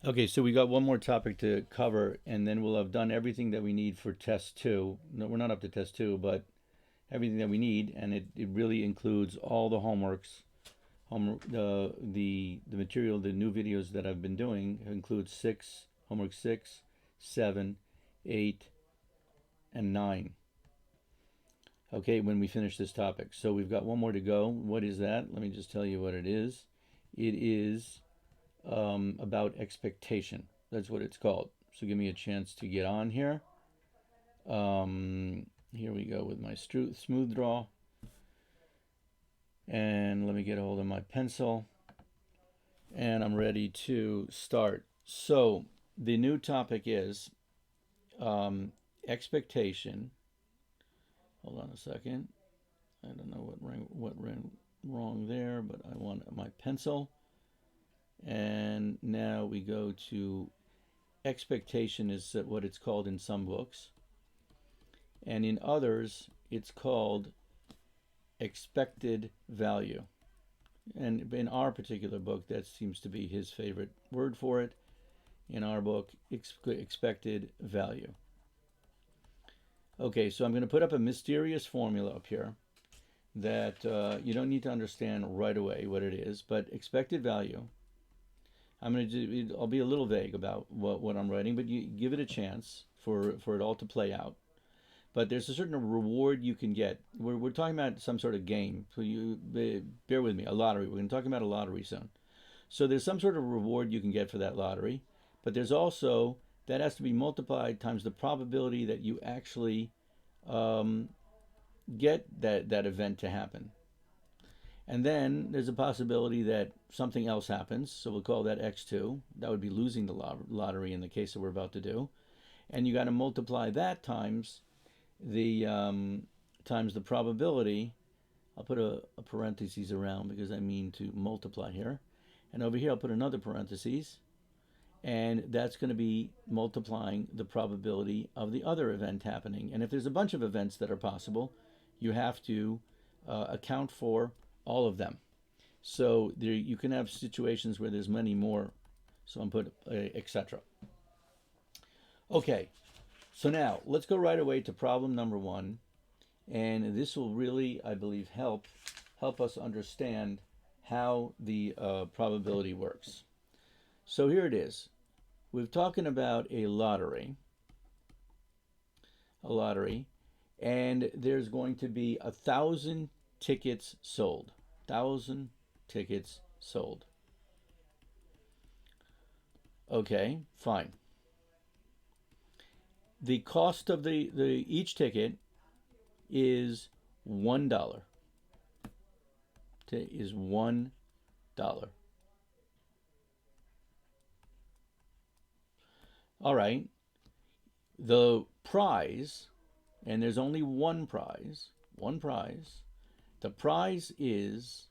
Okay, so we got one more topic to cover, and then we'll have done everything that we need for test two. No, we're not up to test two, but everything that we need, and it really includes all the homeworks, the material, the new videos that I've been doing includes homework six, seven, 8, and 9. Okay, when we finish this topic. So we've got one more to go. What is that? Let me just tell you what it is. It is about expectation. That's what it's called. So give me a chance to get on here. Here we go with my smooth draw. And let me get a hold of my pencil. And I'm ready to start. So the new topic is expectation. Hold on a second. I don't know what ran wrong there, but I want my pencil. And now we go to expectation is what it's called in some books. And in others, it's called expected value. And in our particular book, that seems to be his favorite word for it. In our book, expected value. Okay, so I'm going to put up a mysterious formula up here that you don't need to understand right away what it is, but expected value. I'll be a little vague about what I'm writing, but you give it a chance for it all to play out. But there's a certain reward you can get. We're talking about some sort of game, so you bear with me. A lottery. We're going to talk about a lottery soon. So there's some sort of reward you can get for that lottery, but there's also that has to be multiplied times the probability that you actually um, get that event to happen. And then there's a possibility that something else happens. So we'll call that x2. That would be losing the lottery in the case that we're about to do. And you got to multiply that the times the probability. I'll put a parentheses around because I mean to multiply here. And over here I'll put another parentheses. And that's going to be multiplying the probability of the other event happening. And if there's a bunch of events that are possible, you have to account for all of them. So there, you can have situations where there's many more. So I'm put etc. Okay, so now let's go right away to problem number one, and this will really, I believe, help us understand how the probability works. So here it is. We're talking about a lottery, and there's going to be 1,000 tickets sold. 1,000 tickets sold. Okay, fine. The cost of the each ticket is $1. Is $1. All right. The prize, and there's only one prize. One prize. The prize is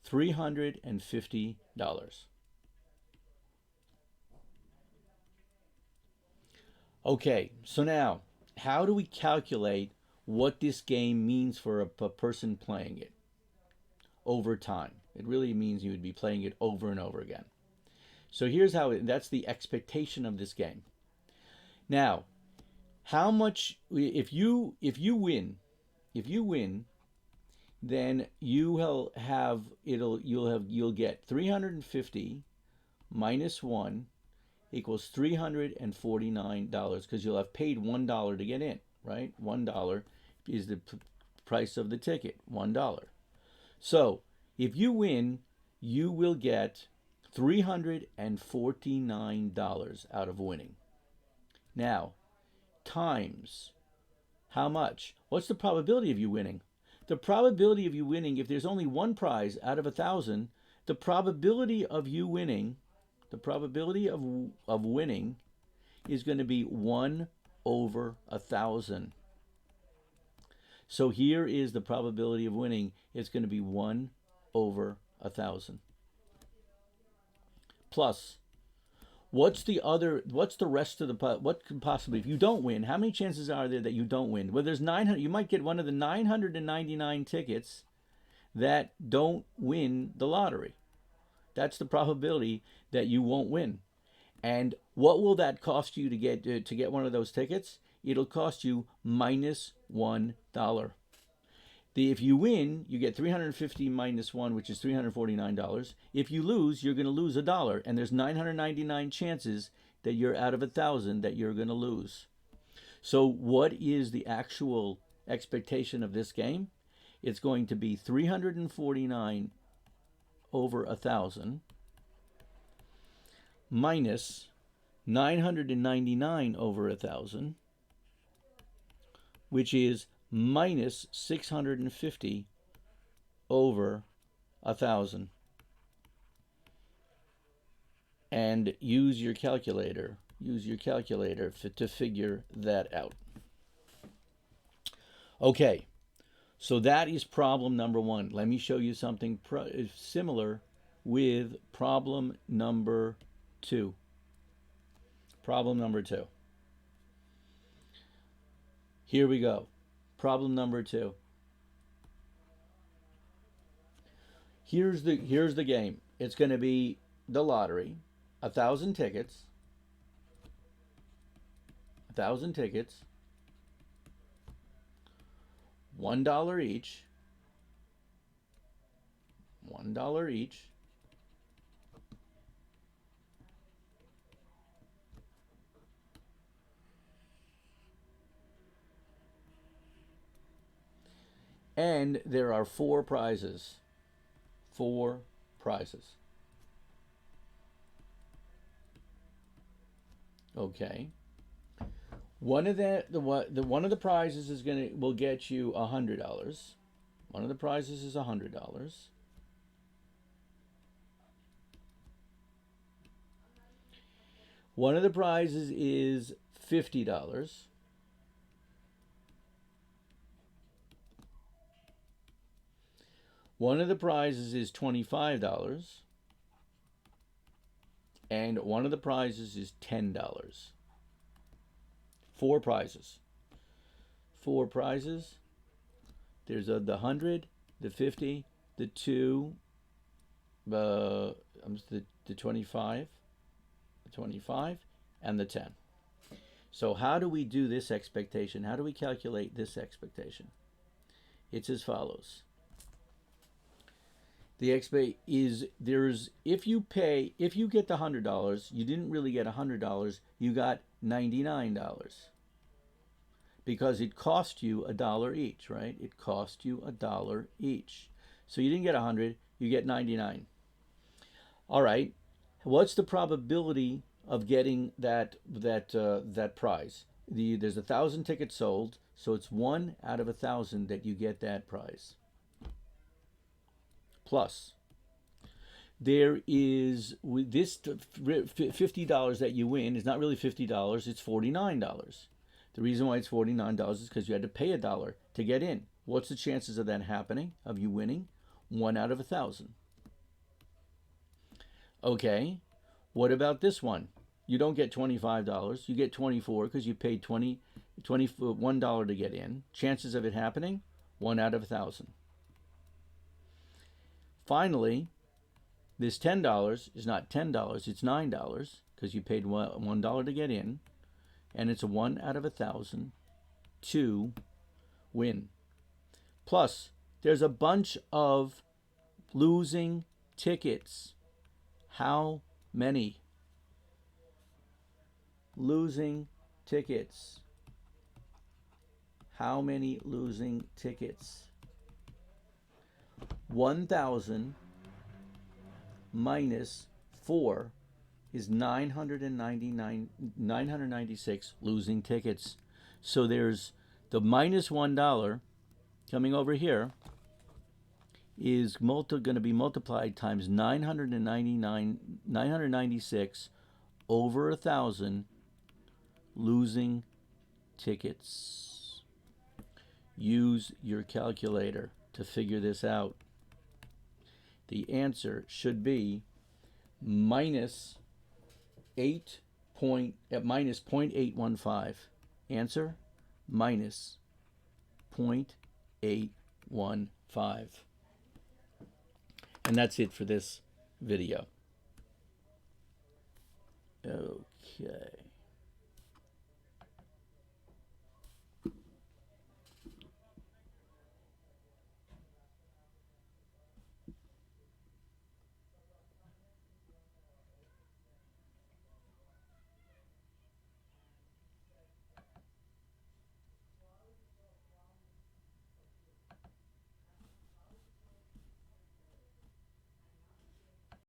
$350. Okay, so now, how do we calculate what this game means for a person playing it over time? It really means you would be playing it over and over again. So here's that's the expectation of this game. Now, how much if you win, then you'll get 350 minus 1 equals $349 because you'll have paid $1 to get in, right? $1 is the price of the ticket, $1. So if you win, you will get $349 out of winning. Now, times how much? What's the probability of you winning? The probability of you winning, if there's only one prize out of 1,000, the probability of you winning, the probability of winning is going to be 1 over 1,000. So here is the probability of winning. It's going to be 1 over 1,000. Plus, what's the rest of what could possibly, if you don't win, how many chances are there that you don't win? Well, there's 900, you might get one of the 999 tickets that don't win the lottery. That's the probability that you won't win. And what will that cost you to get one of those tickets? It'll cost you -$1. If you win, you get 350 minus 1, which is $349. If you lose, you're going to lose $1, and there's 999 chances that you're out of 1,000 that you're going to lose. So what is the actual expectation of this game? It's going to be 349 over 1,000 minus 999 over 1,000, which is minus 650 over 1,000. And use your calculator. Use your calculator to figure that out. Okay, so that is problem number 1. Let me show you something similar with problem number 2. Problem number 2. Here we go. Problem number 2. Here's the game. It's going to be the lottery. 1,000 tickets. 1,000 tickets. $1 each. $1 each. And there are 4 prizes. 4 prizes. Okay. One of the prizes will get you $100. One of the prizes is $100. One of the prizes is $50. One of the prizes is $25. And one of the prizes is $10. 4 prizes. 4 prizes. There's the 100, the 50, the 2, the 25, the 25, and the 10. So how do we do this expectation? How do we calculate this expectation? It's as follows. The if you get the $100, you didn't really get $100, you got $99. Because it cost you $1 each, right? It cost you $1 each. So you didn't get 100, you get 99. All right. What's the probability of getting that prize? There's 1,000 tickets sold, so it's 1 out of 1,000 that you get that prize. Plus, there is this $50 that you win is not really $50, it's $49. The reason why it's $49 is because you had to pay $1 to get in. What's the chances of that happening, of you winning? 1 out of 1,000. Okay, what about this one? You don't get $25, you get $24 because you paid $1 to get in. Chances of it happening? 1 out of 1,000. Finally, this $10 is not $10, it's $9 because you paid $1 to get in, and it's a 1 out of 1,000 to win. Plus, there's a bunch of losing tickets. How many losing tickets? How many losing tickets? 1,000 minus 4 is 996 losing tickets. So there's the minus $1 coming over here is going to be multiplied times 996 over 1,000 losing tickets. Use your calculator to figure this out. The answer should be minus 0.815. Answer minus 0.815. And that's it for this video. Okay.